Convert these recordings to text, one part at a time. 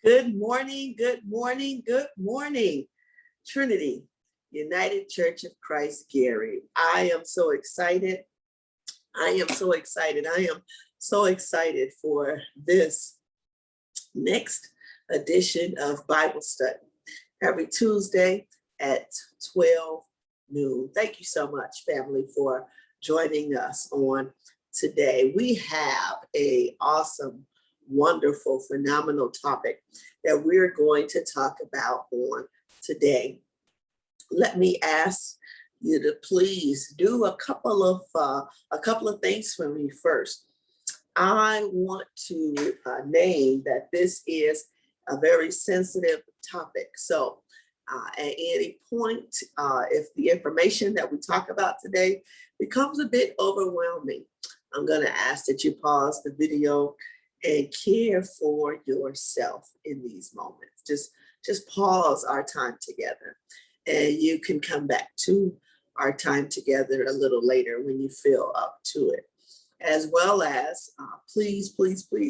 Good morning, good morning, good morning. Trinity, United Church of Christ, Gary. I am so excited. I am so excited for this next edition of Bible study every Tuesday at 12 noon. Thank you so much, family, for joining us on today. We have an awesome, wonderful, phenomenal topic that we're going to talk about on today. Let me ask you to please do a couple of things for me first. I want to name that this is a very sensitive topic. So at any point, if the information that we talk about today becomes a bit overwhelming, I'm going to ask that you pause the video and care for yourself in these moments. Just pause our time together, and you can come back to our time together a little later when you feel up to it. As well as, please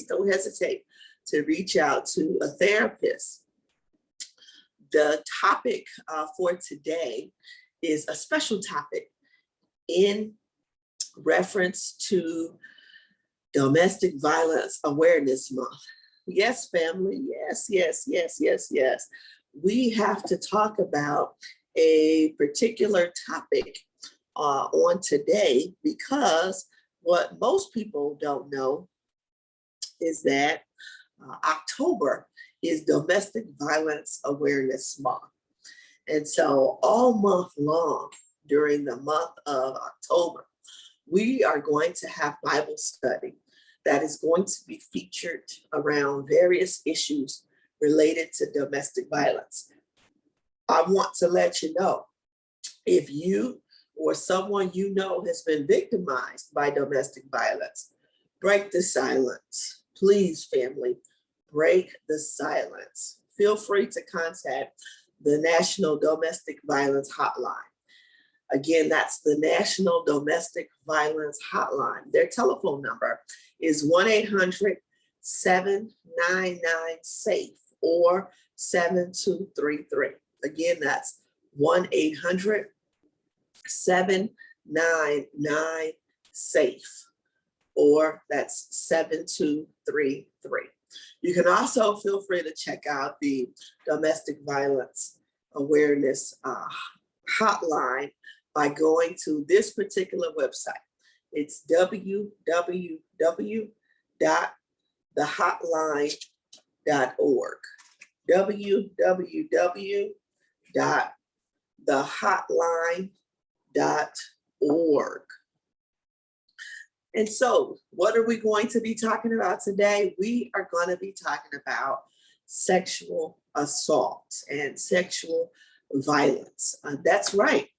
don't hesitate to reach out to a therapist. The topic for today is a special topic in reference to Domestic Violence Awareness Month. Yes, family, yes. We have to talk about a particular topic on today, because what most people don't know is that October is Domestic Violence Awareness Month. And so all month long, during the month of October, we are going to have Bible study that is going to be featured around various issues related to domestic violence. I want to let you know, if you or someone you know has been victimized by domestic violence, break the silence. Please, family, break the silence. Feel free to contact the National Domestic Violence Hotline. Again, that's the National Domestic Violence Hotline. Their telephone number is 1-800-799-SAFE or 7233. Again, that's 1-800-799-SAFE or that's 7233. You can also feel free to check out the Domestic Violence Awareness Hotline by going to this particular website. It's www.thehotline.org. www.thehotline.org. And so, what are we going to be talking about today? We are going to be talking about sexual assault and sexual violence. That's right.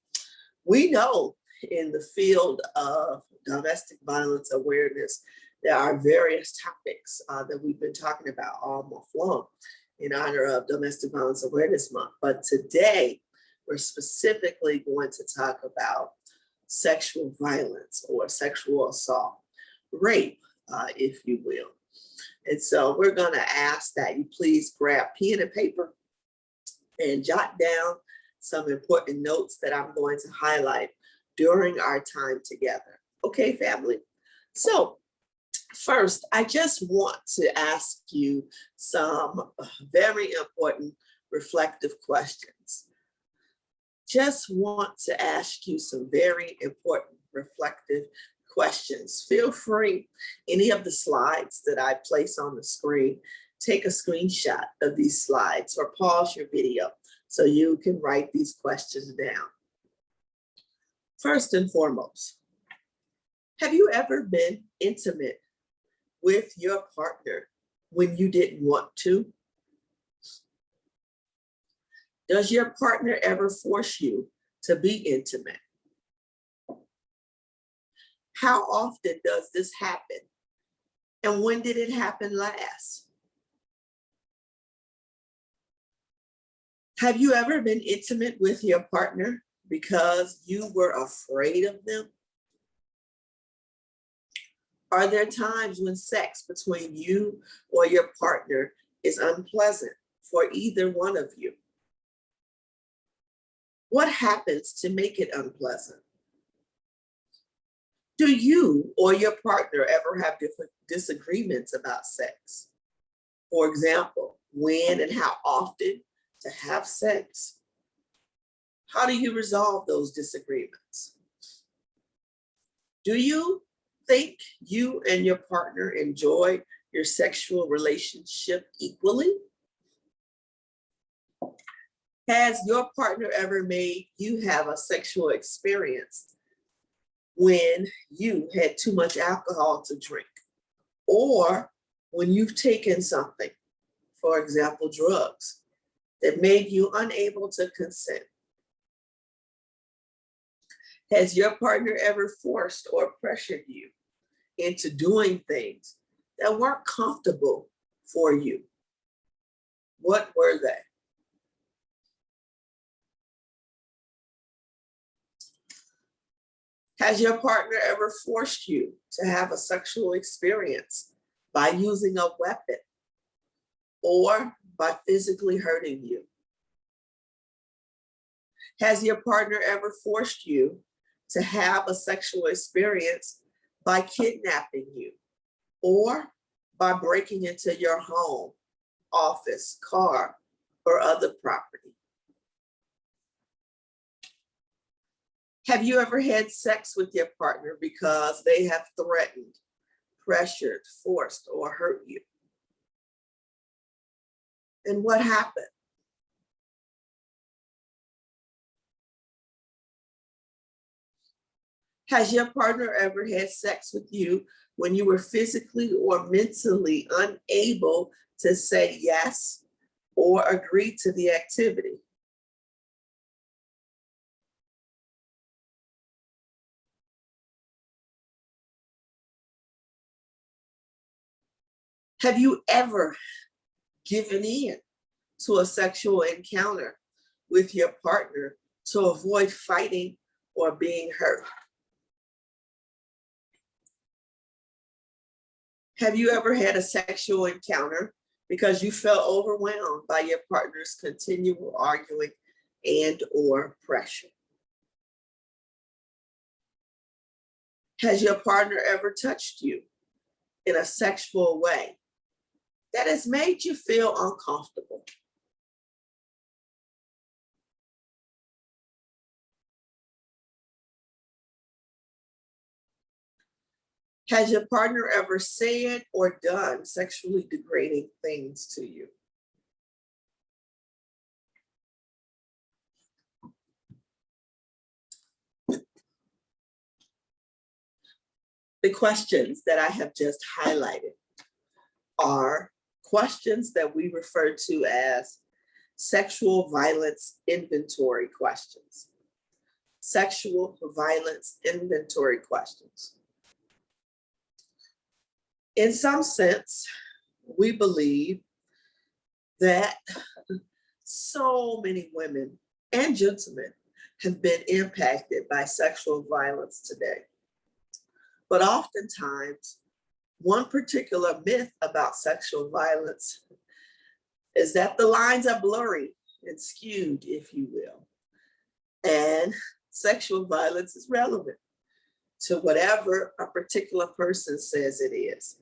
We know in the field of domestic violence awareness, there are various topics that we've been talking about all month long in honor of Domestic Violence Awareness Month. But today, we're specifically going to talk about sexual violence or sexual assault, rape, if you will. And so we're going to ask that you please grab pen and paper and jot down some important notes that I'm going to highlight during our time together. Okay, family? So first, I just want to ask you some very important reflective questions. Just want to ask you some very important reflective questions. Feel free, any of the slides that I place on the screen, take a screenshot of these slides or pause your video so you can write these questions down. First and foremost, have you ever been intimate with your partner when you didn't want to? Does your partner ever force you to be intimate? How often does this happen? And when did it happen last? Have you ever been intimate with your partner because you were afraid of them? Are there times when sex between you or your partner is unpleasant for either one of you. What happens to make it unpleasant? Do you or your partner ever have different disagreements about sex? For example, when and how often to have sex? How do you resolve those disagreements? Do you think you and your partner enjoy your sexual relationship equally? Has your partner ever made you have a sexual experience when you had too much alcohol to drink, or when you've taken something, for example, drugs, that made you unable to consent? Has your partner ever forced or pressured you into doing things that weren't comfortable for you? What were they? Has your partner ever forced you to have a sexual experience by using a weapon or by physically hurting you? Has your partner ever forced you to have a sexual experience by kidnapping you or by breaking into your home, office, car, or other property? Have you ever had sex with your partner because they have threatened, pressured, forced, or hurt you? And what happened? Has your partner ever had sex with you when you were physically or mentally unable to say yes or agree to the activity? Have you ever given in to a sexual encounter with your partner to avoid fighting or being hurt? Have you ever had a sexual encounter because you felt overwhelmed by your partner's continual arguing and or pressure? Has your partner ever touched you in a sexual way that has made you feel uncomfortable? Has your partner ever said or done sexually degrading things to you? The questions that I have just highlighted are questions that we refer to as sexual violence inventory questions. Sexual violence inventory questions. In some sense, we believe that so many women and gentlemen have been impacted by sexual violence today. But oftentimes, one particular myth about sexual violence is that the lines are blurry and skewed, if you will. And sexual violence is relevant to whatever a particular person says it is.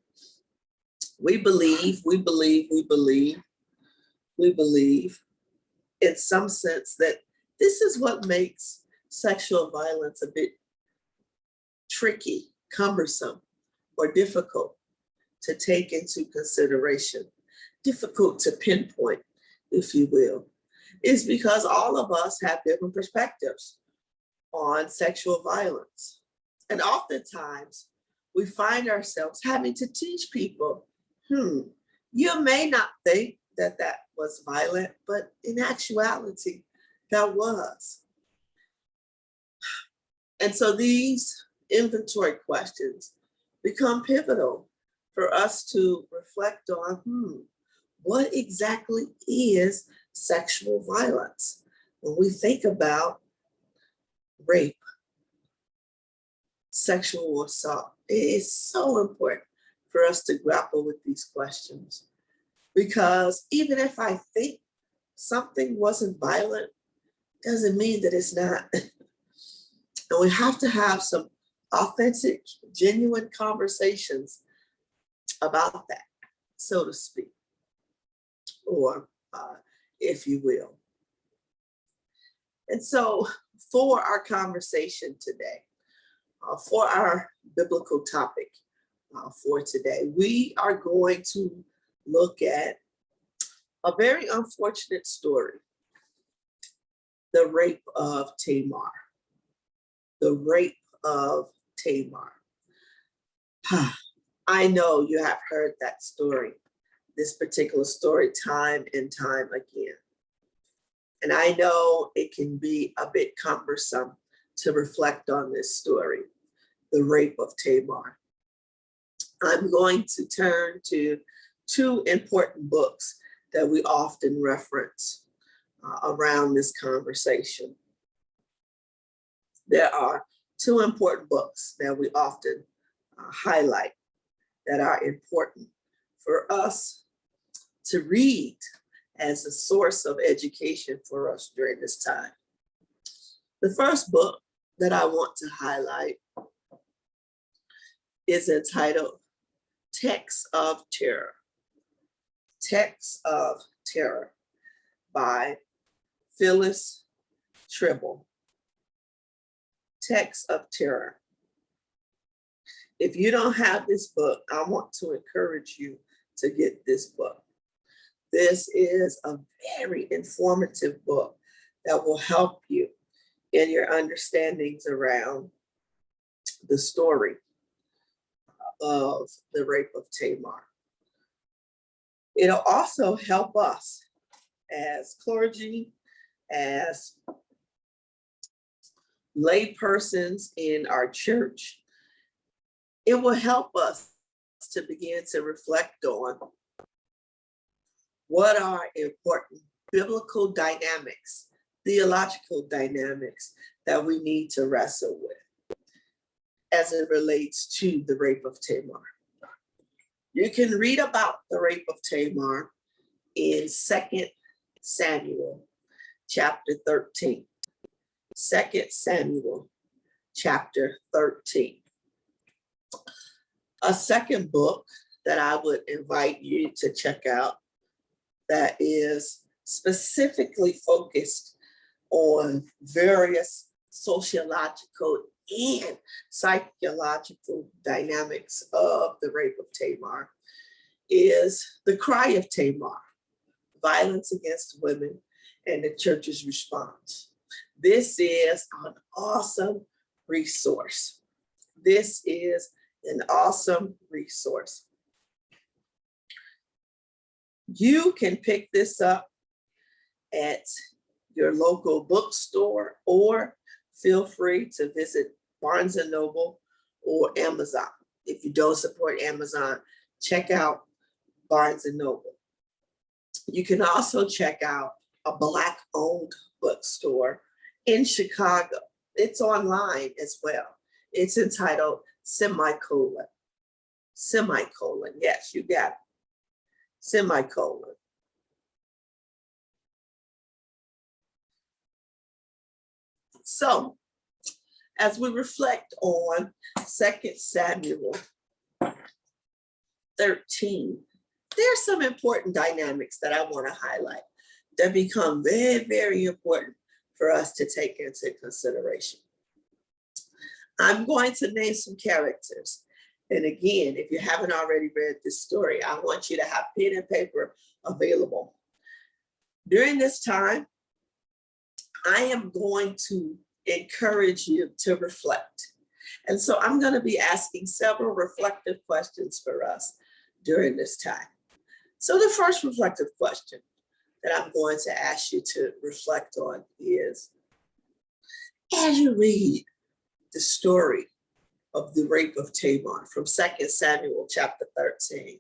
We believe in some sense that this is what makes sexual violence a bit tricky, cumbersome, or difficult to take into consideration, difficult to pinpoint, if you will, is because all of us have different perspectives on sexual violence. And oftentimes we find ourselves having to teach people, you may not think that that was violent, but in actuality, that was. And so these inventory questions become pivotal for us to reflect on, what exactly is sexual violence? When we think about rape, sexual assault, it is so important for us to grapple with these questions, Because even if I think something wasn't violent, doesn't mean that it's not. And we have to have some authentic, genuine conversations about that, so to speak, or if you will. And so for our conversation today, for our biblical topic for today, we are going to look at a very unfortunate story, the rape of Tamar. The rape of Tamar. I know you have heard that story, this particular story, time and time again. And I know it can be a bit cumbersome to reflect on this story, the rape of Tamar. I'm going to turn to two important books that we often reference around this conversation. There are two important books that we often highlight that are important for us to read as a source of education for us during this time. The first book that I want to highlight is entitled Texts of Terror. Texts of Terror by Phyllis Tribble. Texts of Terror. If you don't have this book, I want to encourage you to get this book. This is a very informative book that will help you in your understandings around the story of the rape of Tamar. It'll also help us as clergy, as lay persons in our church. It will help us to begin to reflect on what are important biblical dynamics, theological dynamics that we need to wrestle with as it relates to the rape of Tamar. You can read about the rape of Tamar in 2 Samuel chapter 13. 2 Samuel chapter 13. A second book that I would invite you to check out that is specifically focused on various sociological and psychological dynamics of the rape of Tamar is The Cry of Tamar, Violence Against Women and the Church's Response. This is an awesome resource. This is an awesome resource. You can pick this up at your local bookstore, or feel free to visit Barnes & Noble or Amazon. If you don't support Amazon, check out Barnes & Noble. You can also check out a Black-owned bookstore in Chicago. It's online as well. It's entitled Semicolon. Semicolon, yes, you got it. Semicolon. So, as we reflect on 2 Samuel 13, there's some important dynamics that I want to highlight that become very, very important for us to take into consideration. I'm going to name some characters. And again, if you haven't already read this story, I want you to have pen and paper available. During this time, I am going to encourage you to reflect. And so I'm going to be asking several reflective questions for us during this time. So the first reflective question that I'm going to ask you to reflect on is, as you read the story of the rape of Tamar from 2 Samuel chapter 13,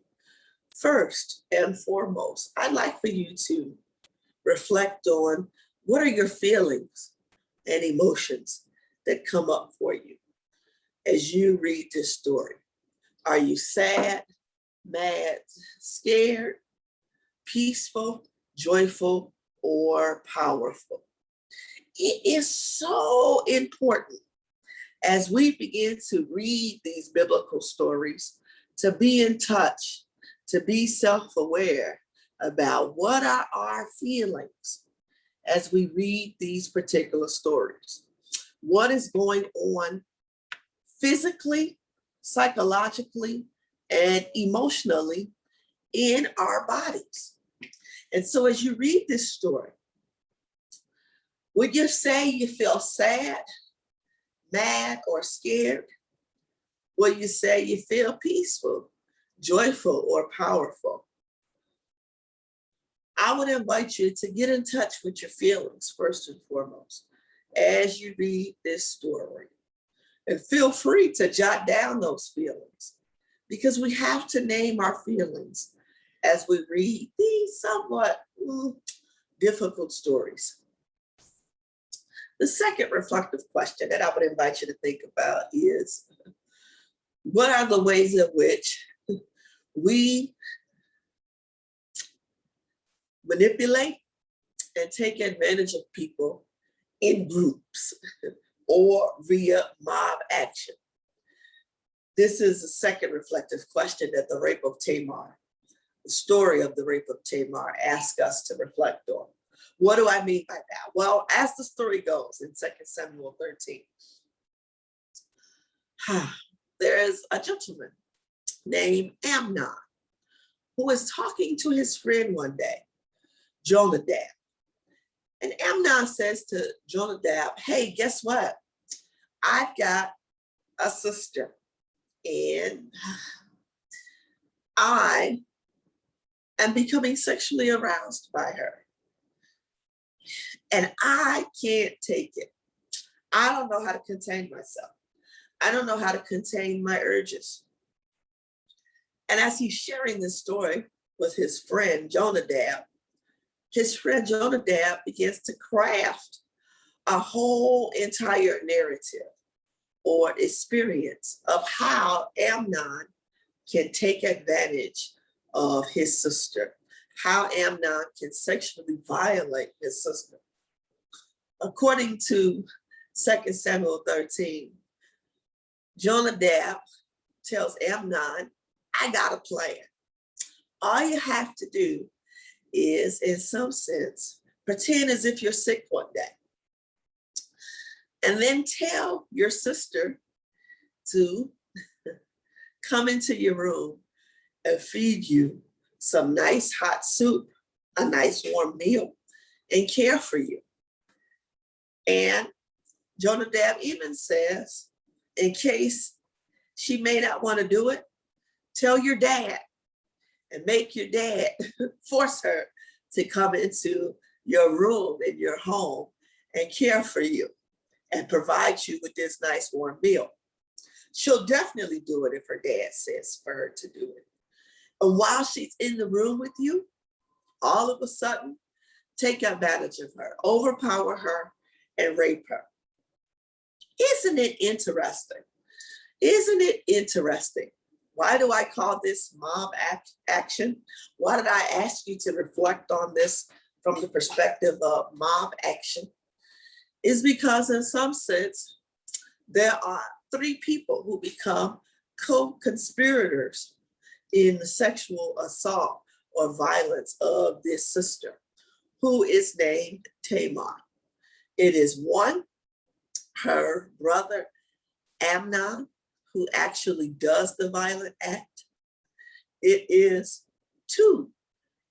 first and foremost, I'd like for you to reflect on what are your feelings and emotions that come up for you as you read this story. Are you sad, mad, scared? peaceful, joyful, or powerful. It is so important as we begin to read these biblical stories to be in touch, to be self-aware about what are our feelings as we read these particular stories. What is going on physically, psychologically, and emotionally in our bodies. And so as you read this story, would you say you feel sad, mad, or scared? Will you say you feel peaceful, joyful, or powerful? I would invite you to get in touch with your feelings first and foremost as you read this story. And feel free to jot down those feelings because we have to name our feelings as we read these somewhat difficult stories. The second reflective question that I would invite you to think about is, what are the ways in which we manipulate and take advantage of people in groups or via mob action? This is the second reflective question that the Rape of Tamar, the story of the Rape of Tamar, asks us to reflect on. What do I mean by that? Well, as the story goes in 2 Samuel 13, there is a gentleman named Amnon who is talking to his friend one day, Jonadab. And Amnon says to Jonadab, hey, guess what? I've got a sister and I am becoming sexually aroused by her. And I can't take it. I don't know how to contain myself. I don't know how to contain my urges. And as he's sharing this story with his friend Jonadab, his friend Jonadab begins to craft a whole entire narrative or experience of how Amnon can take advantage of his sister, how Amnon can sexually violate his sister. According to 2 Samuel 13, Jonadab tells Amnon, I got a plan. All you have to do is, in some sense, pretend as if you're sick one day. And then tell your sister to come into your room and feed you some nice hot soup, a nice warm meal, and care for you. And Jonadab even says, in case she may not want to do it, tell your dad and make your dad force her to come into your room in your home and care for you and provide you with this nice warm meal. She'll definitely do it if her dad says for her to do it. And while she's in the room with you, all of a sudden, take advantage of her, overpower her, and rape her. Isn't it interesting? Isn't it interesting? Why do I call this mob action? Why did I ask you to reflect on this from the perspective of mob action? Is because in some sense, there are three people who become co-conspirators in the sexual assault or violence of this sister, who is named Tamar. It is one, her brother Amnon, who actually does the violent act. It is two,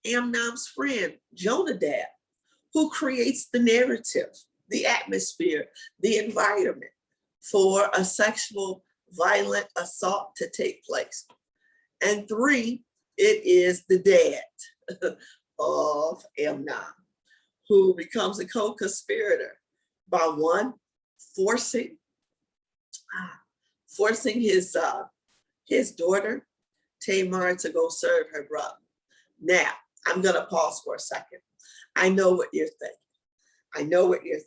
Amnon's friend Jonadab, who creates the narrative, the atmosphere, the environment for a sexual violent assault to take place. And three, it is the dad of Amnon, who becomes a co-conspirator by one, forcing his daughter, Tamar, to go serve her brother. Now, I'm gonna pause for a second. I know what you're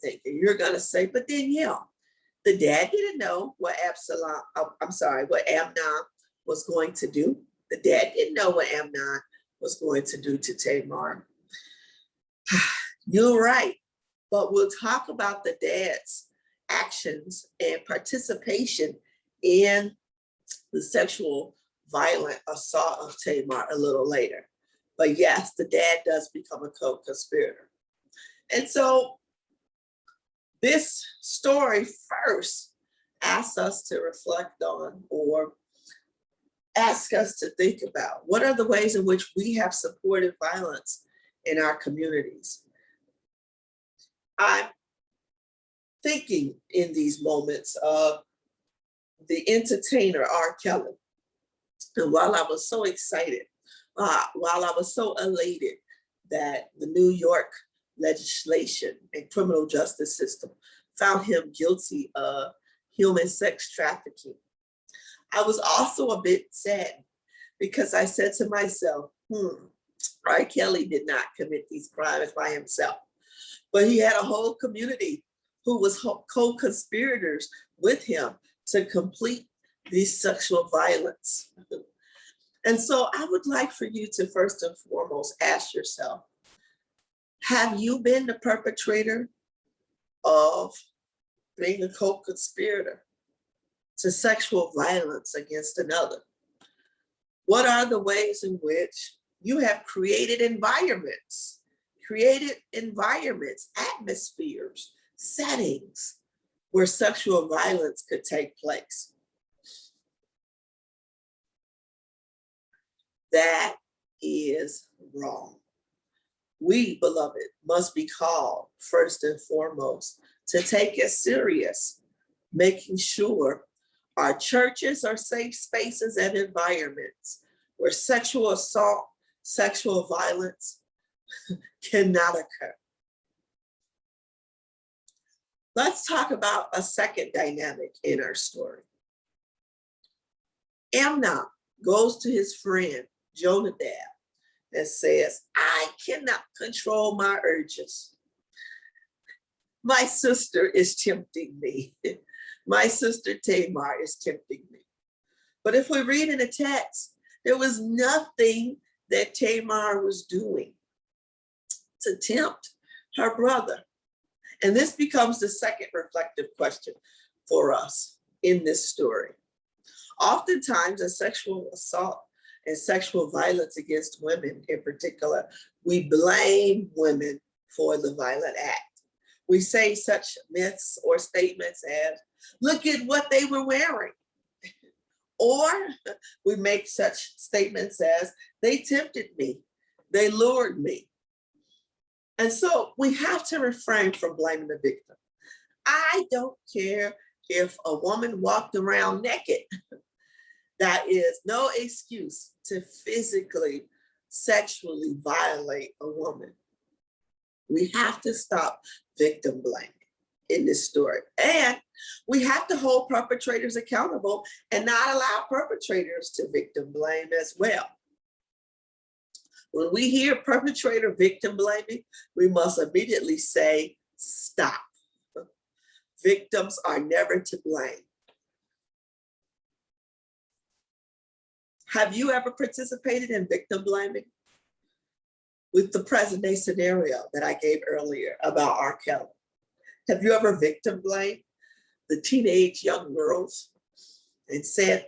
thinking. You're gonna say, but Danielle, the dad didn't know what Amnon was going to do. The dad didn't know what Amnon was going to do to Tamar. You're right, but we'll talk about the dad's actions and participation in the sexual violent assault of Tamar a little later. But yes, the dad does become a co-conspirator. And so this story first asks us to reflect on, or ask us to think about, what are the ways in which we have supported violence in our communities? I'm thinking in these moments of the entertainer R. Kelly. And while I was so excited, while I was so elated that the New York legislation and criminal justice system found him guilty of human sex trafficking, I was also a bit sad because I said to myself, R. Kelly did not commit these crimes by himself, but he had a whole community who was co-conspirators with him to complete this sexual violence. And so I would like for you to first and foremost ask yourself, have you been the perpetrator of being a co-conspirator to sexual violence against another? What are the ways in which you have created environments, atmospheres, settings where sexual violence could take place? That is wrong. We, beloved, must be called first and foremost to take it serious, making sure our churches are safe spaces and environments where sexual assault, sexual violence cannot occur. Let's talk about a second dynamic in our story. Amnon goes to his friend Jonadab and says, I cannot control my urges. My sister is tempting me. My sister Tamar is tempting me. But if we read in the text, there was nothing that Tamar was doing to tempt her brother. And this becomes the second reflective question for us in this story. Oftentimes, in sexual assault and sexual violence against women in particular, we blame women for the violent act. We say such myths or statements as, look at what they were wearing. Or we make such statements as, they tempted me, they lured me. And so we have to refrain from blaming the victim. I don't care if a woman walked around naked. That is no excuse to physically, sexually violate a woman. We have to stop victim blaming in this story. And we have to hold perpetrators accountable and not allow perpetrators to victim blame as well. When we hear perpetrator victim blaming, we must immediately say, stop. Victims are never to blame. Have you ever participated in victim blaming? With the present day scenario that I gave earlier about R. Kelly. Have you ever victim blamed the teenage young girls and said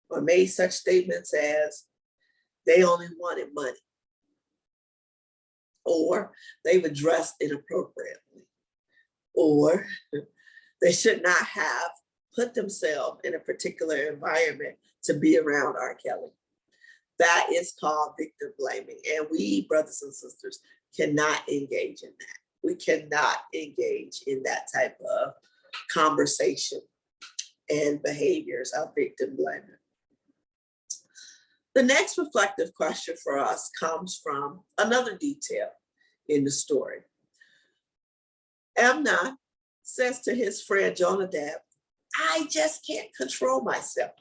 or made such statements as they only wanted money, or they were dressed inappropriately, or they should not have put themselves in a particular environment to be around R. Kelly? That is called victim blaming. And we, brothers and sisters, cannot engage in that. We cannot engage in that type of conversation and behaviors of victim blaming. The next reflective question for us comes from another detail in the story. Amnon says to his friend Jonadab, I just can't control myself.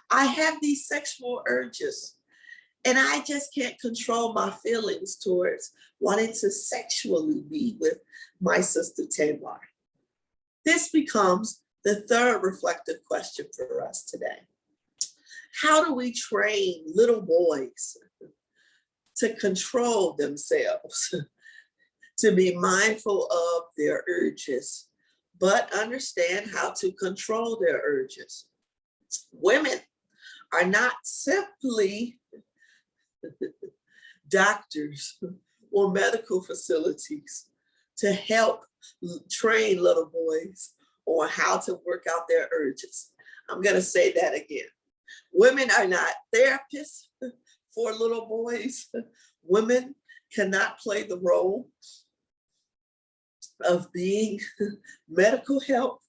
I have these sexual urges, and I just can't control my feelings towards wanting to sexually be with my sister Tamar. This becomes the third reflective question for us today. How do we train little boys to control themselves, to be mindful of their urges, but understand how to control their urges. Women are not simply doctors or medical facilities to help train little boys on how to work out their urges. I'm going to say that again. Women are not therapists for little boys. Women cannot play the role of being medical help.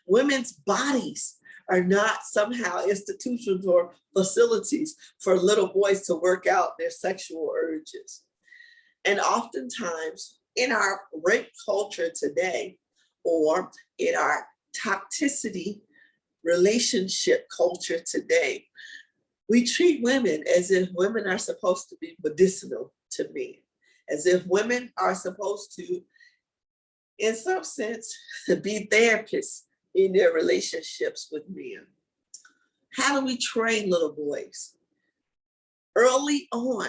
Women's bodies are not somehow institutions or facilities for little boys to work out their sexual urges. And oftentimes in our rape culture today, or in our toxicity relationship culture today, we treat women as if women are supposed to be medicinal to men, as if women are supposed to, in some sense, be therapists in their relationships with men. How do we train little boys early on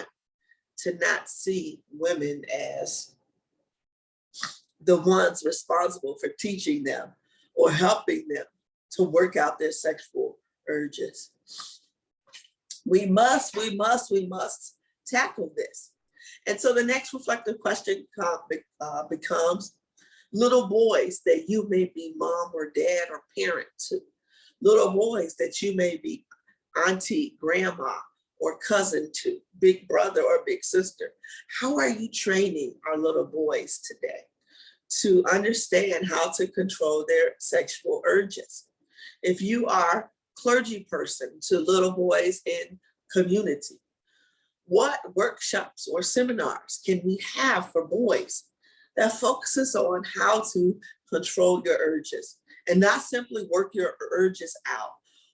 to not see women as the ones responsible for teaching them or helping them to work out their sexual urges? We must tackle this. And so the next reflective question becomes, little boys that you may be mom or dad or parent to, little boys that you may be auntie, grandma, or cousin to, big brother or big sister. How are you training our little boys today to understand how to control their sexual urges? If you are clergy person to little boys in community, what workshops or seminars can we have for boys that focuses on how to control your urges and not simply work your urges out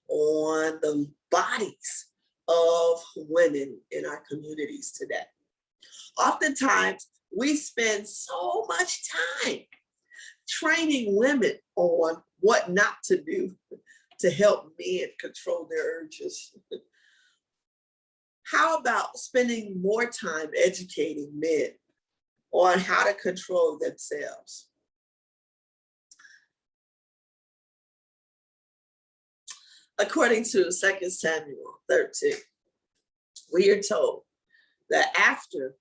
on the bodies of women in our communities today? Oftentimes, we spend so much time training women on what not to do to help men control their urges. How about spending more time educating men on how to control themselves? According to 2 Samuel 13, we are told that after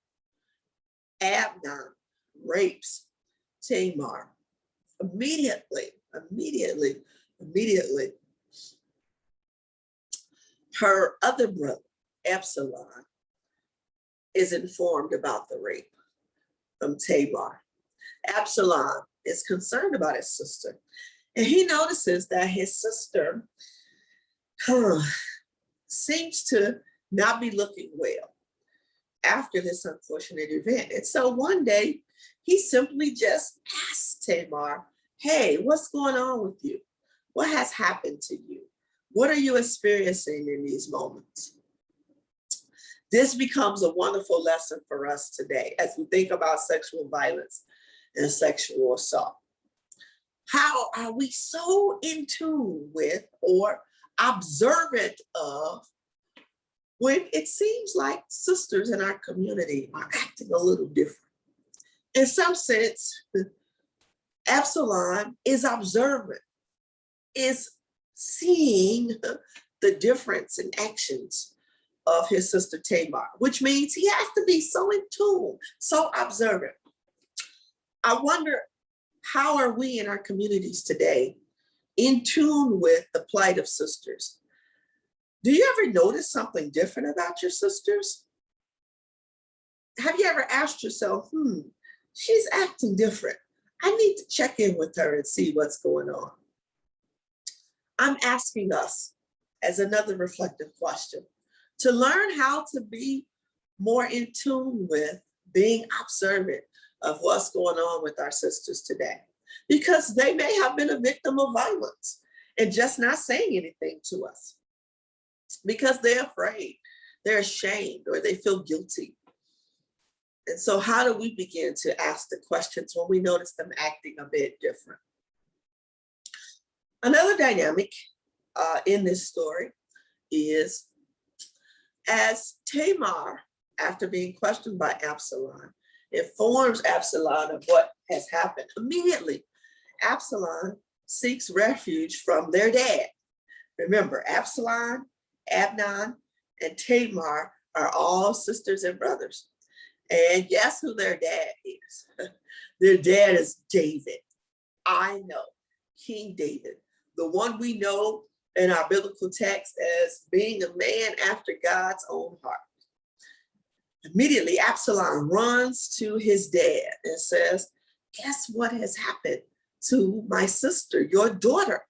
Amnon rapes Tamar, immediately, her other brother, Absalom, is informed about the rape from Tamar. Absalom is concerned about his sister, and he notices that his sister seems to not be looking well after this unfortunate event. And so one day, he simply just asks Tamar, hey, what's going on with you? What has happened to you? What are you experiencing in these moments? This becomes a wonderful lesson for us today as we think about sexual violence and sexual assault. How are we so in tune with or observant of when it seems like sisters in our community are acting a little different? In some sense, Absalom is observant, is seeing the difference in actions of his sister Tamar, which means he has to be so in tune, so observant. I wonder, how are we in our communities today in tune with the plight of sisters? Do you ever notice something different about your sisters? Have you ever asked yourself, she's acting different. I need to check in with her and see what's going on. I'm asking us as another reflective question to learn how to be more in tune with being observant of what's going on with our sisters today, because they may have been a victim of violence and just not saying anything to us because they're afraid, they're ashamed, or they feel guilty. And so how do we begin to ask the questions when we notice them acting a bit different? Another dynamic in this story is, as Tamar after being questioned by Absalom, informs Absalom of what has happened. Immediately, Absalom seeks refuge from their dad. Remember, Absalom, Amnon, and Tamar are all sisters and brothers. And guess who their dad is? Their dad is David. I know, King David, the one we know in our biblical text as being a man after God's own heart. Immediately, Absalom runs to his dad and says, guess what has happened to my sister, your daughter?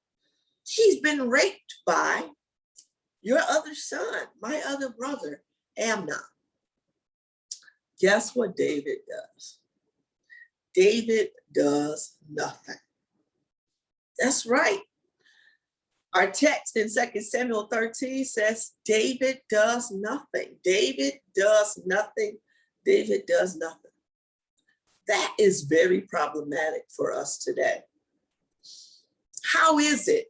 She's been raped by your other son, my other brother, Amnon. Guess what David does? David does nothing. That's right. Our text in 2 Samuel 13 says, David does nothing. David does nothing. David does nothing. That is very problematic for us today. How is it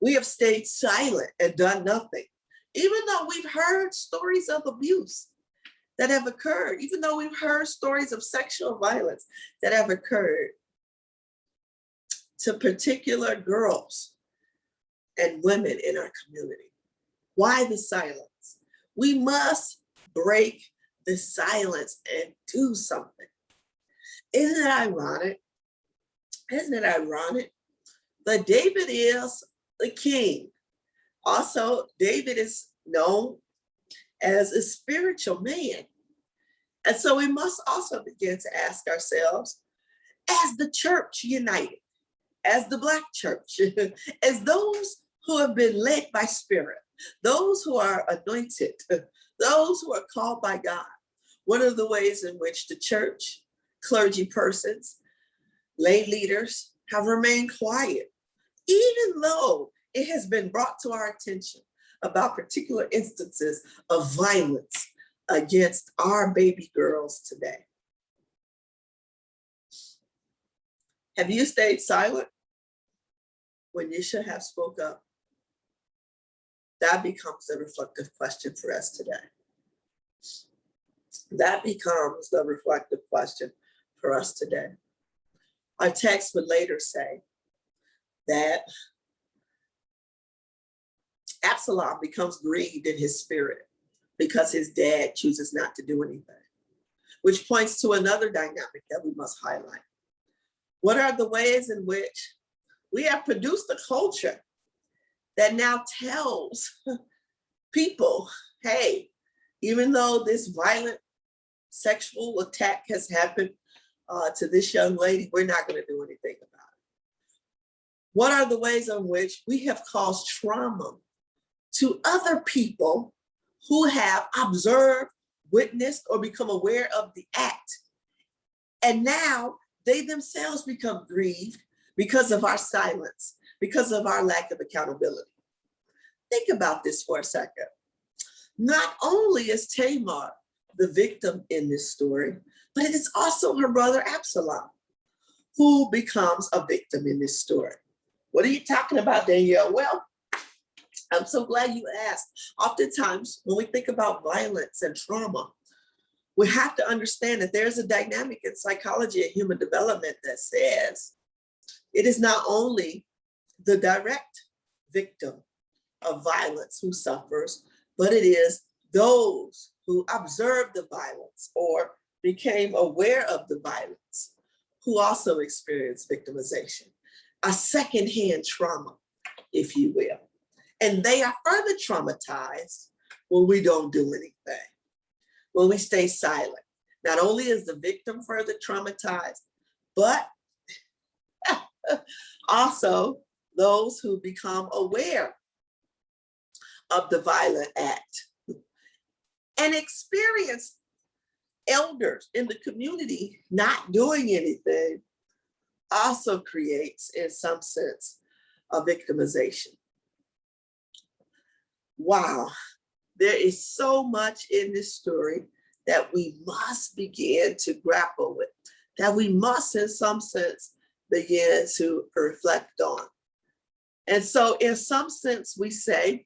we have stayed silent and done nothing, even though we've heard stories of abuse that have occurred, even though we've heard stories of sexual violence that have occurred to particular girls and women in our community? Why the silence? We must break the silence and do something. Isn't it ironic? Isn't it ironic that David is the king? Also, David is known as a spiritual man. And so we must also begin to ask ourselves, as the church united, as the Black church, as those who have been led by spirit, those who are anointed, those who are called by God, what are the ways in which the church, clergy persons, lay leaders have remained quiet, even though it has been brought to our attention about particular instances of violence against our baby girls today? Have you stayed silent when you should have spoke up? That becomes a reflective question for us today. That becomes the reflective question for us today. Our text would later say that Absalom becomes grieved in his spirit because his dad chooses not to do anything, which points to another dynamic that we must highlight. What are the ways in which we have produced a culture that now tells people, hey, even though this violent sexual attack has happened to this young lady, we're not going to do anything about it? What are the ways in which we have caused trauma to other people who have observed, witnessed, or become aware of the act, and now they themselves become grieved because of our silence, because of our lack of accountability? Think about this for a second. Not only is Tamar the victim in this story, but it is also her brother Absalom who becomes a victim in this story. What are you talking about, Danielle? Well, I'm so glad you asked. Oftentimes, when we think about violence and trauma, we have to understand that there's a dynamic in psychology and human development that says it is not only the direct victim of violence who suffers, but it is those who observed the violence or became aware of the violence who also experience victimization, a secondhand trauma, if you will. And they are further traumatized when we don't do anything, when we stay silent. Not only is the victim further traumatized, but also those who become aware of the violent act and experience elders in the community not doing anything also creates, in some sense, a victimization. Wow, there is so much in this story that we must begin to grapple with, that we must, in some sense, begin to reflect on. And so, in some sense, we say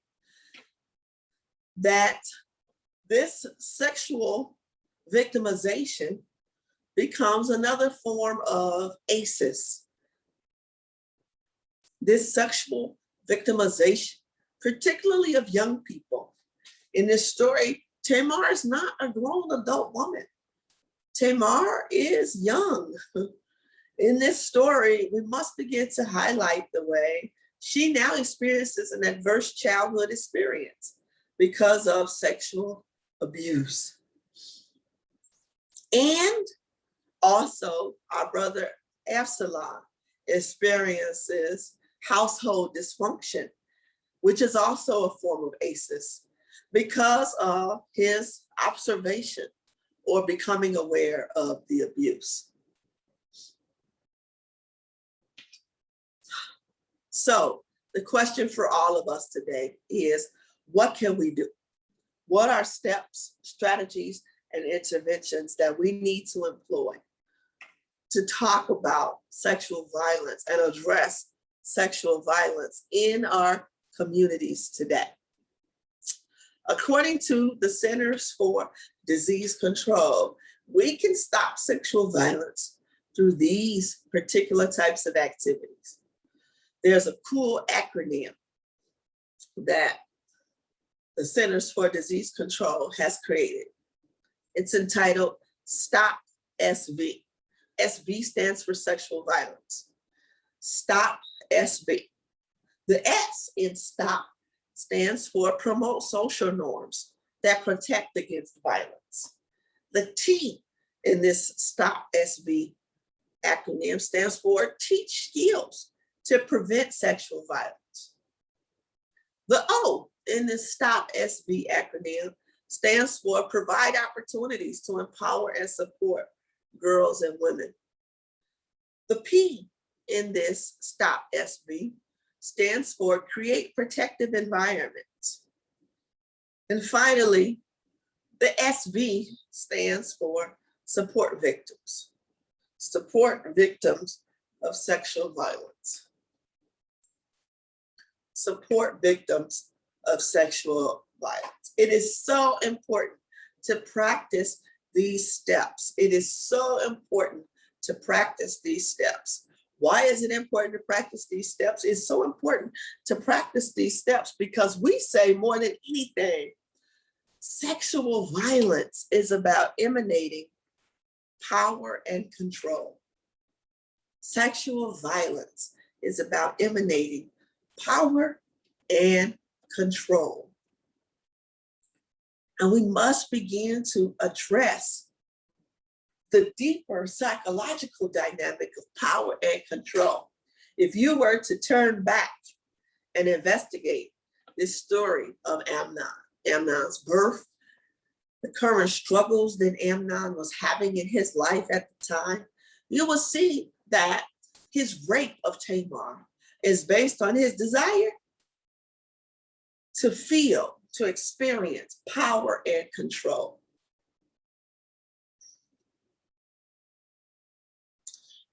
that This sexual victimization becomes another form of ACEs. This sexual victimization, particularly of young people. In this story, Tamar is not a grown adult woman. Tamar is young. In this story, we must begin to highlight the way she now experiences an adverse childhood experience because of sexual abuse. And also, our brother Absalom experiences household dysfunction, which is also a form of ACEs, because of his observation or becoming aware of the abuse. So the question for all of us today is, what can we do? What are steps, strategies, and interventions that we need to employ to talk about sexual violence and address sexual violence in our communities today? According to the Centers for Disease Control, we can stop sexual violence through these particular types of activities. There's a cool acronym that the Centers for Disease Control has created. It's entitled STOP SV. SV stands for sexual violence. STOP SV. The S in STOP stands for promote social norms that protect against violence. The T in this STOP SV acronym stands for teach skills to prevent sexual violence. The O in this STOP SV acronym stands for provide opportunities to empower and support girls and women. The P in this STOP SV stands for create protective environments. And finally, the SV stands for support victims. Support victims of sexual violence. Support victims of sexual violence. It is so important to practice these steps. It is so important to practice these steps. Why is it important to practice these steps? It's so important to practice these steps because we say more than anything, sexual violence is about emanating power and control. Sexual violence is about emanating power and control. And we must begin to address the deeper psychological dynamic of power and control. If you were to turn back and investigate this story of Amnon's birth, the current struggles that Amnon was having in his life at the time, you will see that his rape of Tamar is based on his desire to feel, to experience power and control.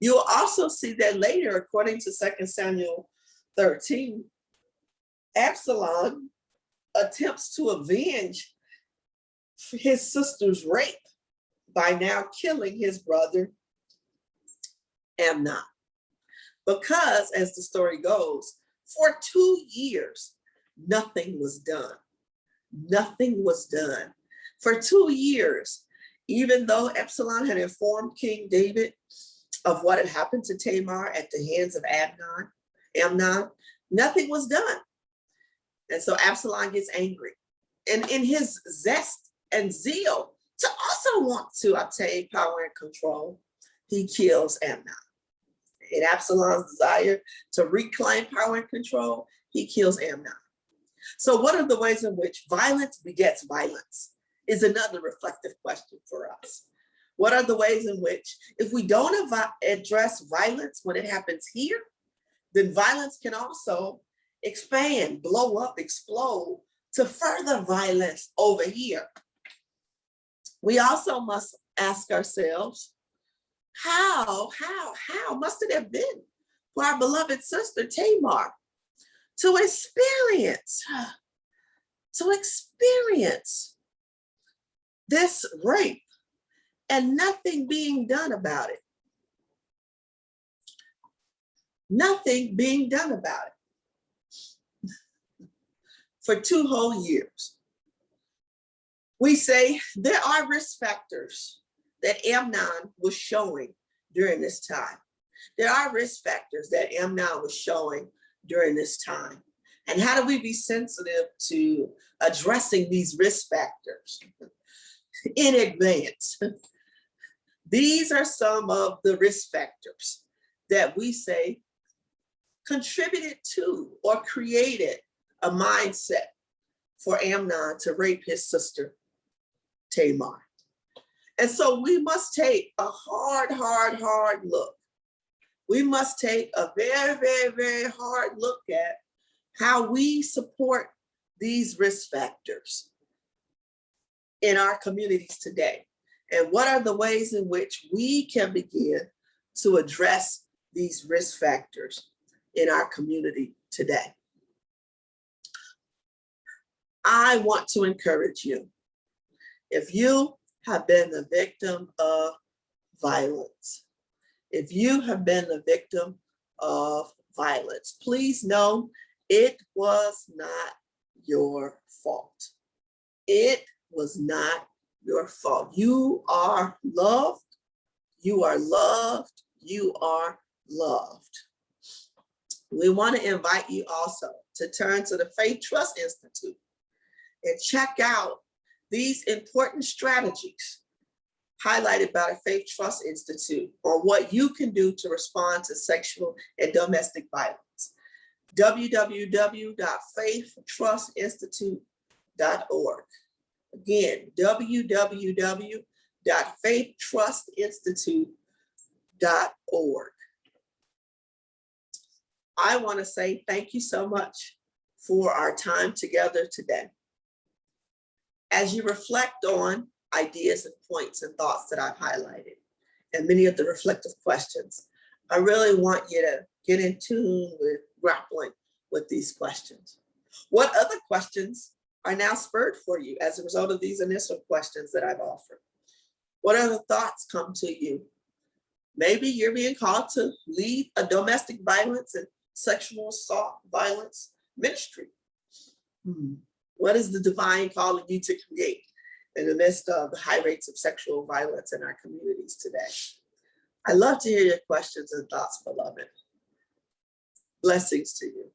You'll also see that later, according to 2 Samuel 13, Absalom attempts to avenge his sister's rape by now killing his brother Amnon. Because, as the story goes, for 2 years, nothing was done. Nothing was done. For 2 years, even though Absalom had informed King David of what had happened to Tamar at the hands of Amnon, nothing was done. And so Absalom gets angry. And in his zest and zeal to also want to obtain power and control, he kills Amnon. In Absalom's desire to reclaim power and control, he kills Amnon. So what are the ways in which violence begets violence is another reflective question for us. What are the ways in which, if we don't address violence when it happens here, then violence can also expand, blow up, explode to further violence over here. We also must ask ourselves, how must it have been for our beloved sister Tamar to experience this rape and nothing being done about it. Nothing being done about it for 2 whole years. We say there are risk factors that Amnon was showing during this time. There are risk factors that Amnon was showing during this time. And how do we be sensitive to addressing these risk factors in advance? These are some of the risk factors that we say contributed to or created a mindset for Amnon to rape his sister, Tamar. And so we must take a hard look. We must take a very hard look at how we support these risk factors in our communities today. And what are the ways in which we can begin to address these risk factors in our community today? I want to encourage you. If you have been the victim of violence, if you have been the victim of violence, please know it was not your fault. It was not your fault. You are loved. You are loved. You are loved. We want to invite you also to turn to the Faith Trust Institute and check out these important strategies highlighted by the Faith Trust Institute on what you can do to respond to sexual and domestic violence. www.faithtrustinstitute.org. Again, www.faithtrustinstitute.org. I want to say thank you so much for our time together today. As you reflect on ideas and points and thoughts that I've highlighted and many of the reflective questions, I really want you to get in tune with grappling with these questions. What other questions are now spurred for you as a result of these initial questions that I've offered? What other thoughts come to you? Maybe you're being called to lead a domestic violence and sexual assault violence ministry. What is the divine calling you to create in the midst of the high rates of sexual violence in our communities today? I love to hear your questions and thoughts, beloved. Blessings to you.